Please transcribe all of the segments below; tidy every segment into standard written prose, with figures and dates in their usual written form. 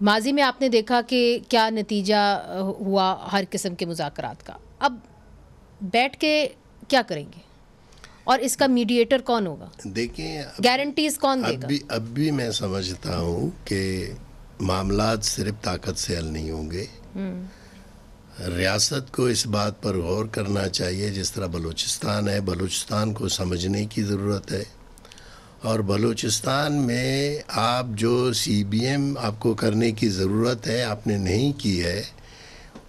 माजी में आपने देखा कि क्या नतीजा हुआ हर किस्म के मुज़ाकरात का। अब बैठ के क्या करेंगे और इसका मीडिएटर कौन होगा? देखिए, गारंटीज कौन देगा? अब भी मैं समझता हूँ कि मामलात सिर्फ ताकत से हल नहीं होंगे। रियासत को इस बात पर गौर करना चाहिए, जिस तरह बलूचिस्तान है, बलूचिस्तान को समझने की ज़रूरत है। और बलूचिस्तान में आप जो CBM आपको करने की ज़रूरत है आपने नहीं की है,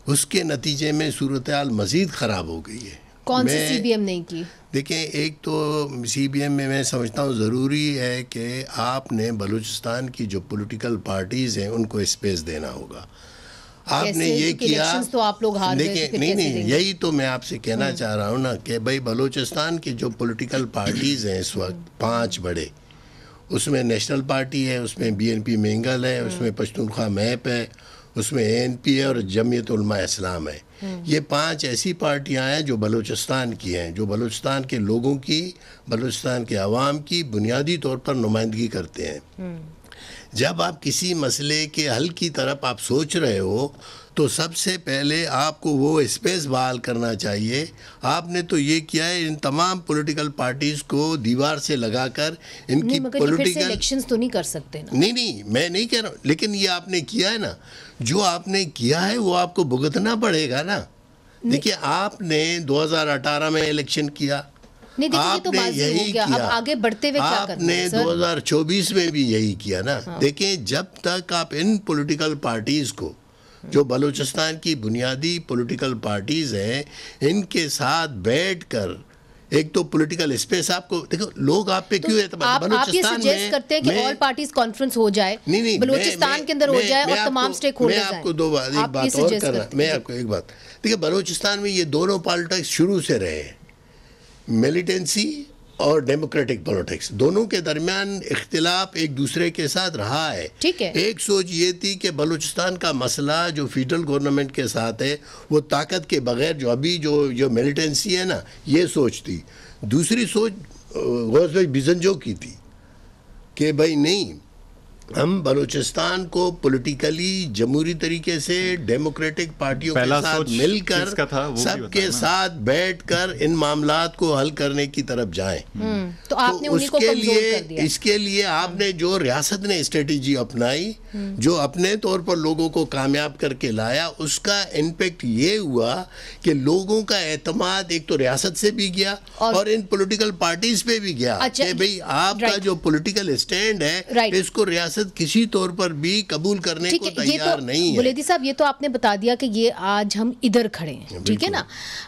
उसके नतीजे में सूरत हाल मज़ीद ख़राब हो गई है। कौन सी CBM नहीं की? देखें, एक तो CBM में मैं समझता हूँ ज़रूरी है कि आपने बलूचिस्तान की जो पॉलिटिकल पार्टीज़ हैं उनको स्पेस देना होगा। आपने ये किया तो आप लोग हार गए, देखिए, नहीं, यही तो मैं आपसे कहना चाह रहा हूँ ना कि भाई बलूचिस्तान की जो पॉलिटिकल पार्टीज़ हैं इस वक्त 5 बड़े, उसमें नेशनल पार्टी है, उसमें BNP मेंगल है, उसमें पश्तूनख्वा मैप है, उसमें ANP है और जमीयत उलमा इस्लाम है। ये 5 ऐसी पार्टियां हैं जो बलूचिस्तान की हैं, जो बलूचिस्तान के लोगों की, बलूचिस्तान के अवाम की बुनियादी तौर पर नुमाइंदगी करते हैं। जब आप किसी मसले के हल की तरफ आप सोच रहे हो तो सबसे पहले आपको वो स्पेस बहाल करना चाहिए। आपने तो ये किया है, इन तमाम पॉलिटिकल पार्टीज़ को दीवार से लगाकर इनकी पॉलिटिकल इलेक्शंस तो नहीं कर सकते ना। नहीं, मैं नहीं कह रहा हूँ, लेकिन ये आपने किया है ना, जो आपने किया है वो आपको भुगतना पड़ेगा ना। देखिए, आपने 2018 में इलेक्शन किया, आपने तो यही किया। अब आगे बढ़ते हुए क्या करना है? आपने 2024 में भी यही किया ना। हाँ। देखिए, जब तक आप इन पॉलिटिकल पार्टीज़ को, जो बलूचिस्तान की बुनियादी पॉलिटिकल पार्टीज़ हैं, इनके साथ बैठकर एक तो पॉलिटिकल स्पेस आपको, देखो लोग आप पे क्यों एतबार, बलूचिस्तान में सजेस्ट करते हैं कि ऑल पार्टीज कॉन्फ्रेंस हो जाए, नहीं, बलूचिस्तान के अंदर हो जाए और तमाम स्टेक होल्डर्स मैं आपको एक बात और करना, मैं आपको एक बात, देखिए बलूचिस्तान में ये दोनों पॉलिटिक्स शुरू से रहे हैं, मिलिटेंसी और डेमोक्रेटिक पॉलिटिक्स, दोनों के दरमियान इख्तिलाफ एक दूसरे के साथ रहा है। ठीक है। एक सोच ये थी कि बलूचिस्तान का मसला जो फेडरल गवर्नमेंट के साथ है वो ताकत के बगैर, जो अभी जो मिलिटेंसी है ना, ये सोच थी। दूसरी सोच गौस भाई बिजनजो की थी कि भाई नहीं, हम बलूचिस्तान को पॉलिटिकली जमहूरी तरीके से डेमोक्रेटिक पार्टियों के साथ मिलकर सबके साथ बैठकर इन मामलात को हल करने की तरफ जाएं। तो आपने उन्हीं को कमजोर कर दिया। इसके लिए आपने जो रियासत ने स्ट्रेटेजी अपनाई, जो अपने तौर पर लोगों को कामयाब करके लाया, उसका इम्पैक्ट ये हुआ कि लोगों का एतमाद एक तो रियासत से भी गया और इन पॉलिटिकल पार्टीज पे भी गया कि भाई आपका जो पॉलिटिकल स्टैंड है इसको रियासत किसी तौर पर भी कबूल करने को तैयार नहीं है। बुलेदी साहब, ये तो आपने बता दिया कि ये आज हम इधर खड़े हैं, ठीक है ना।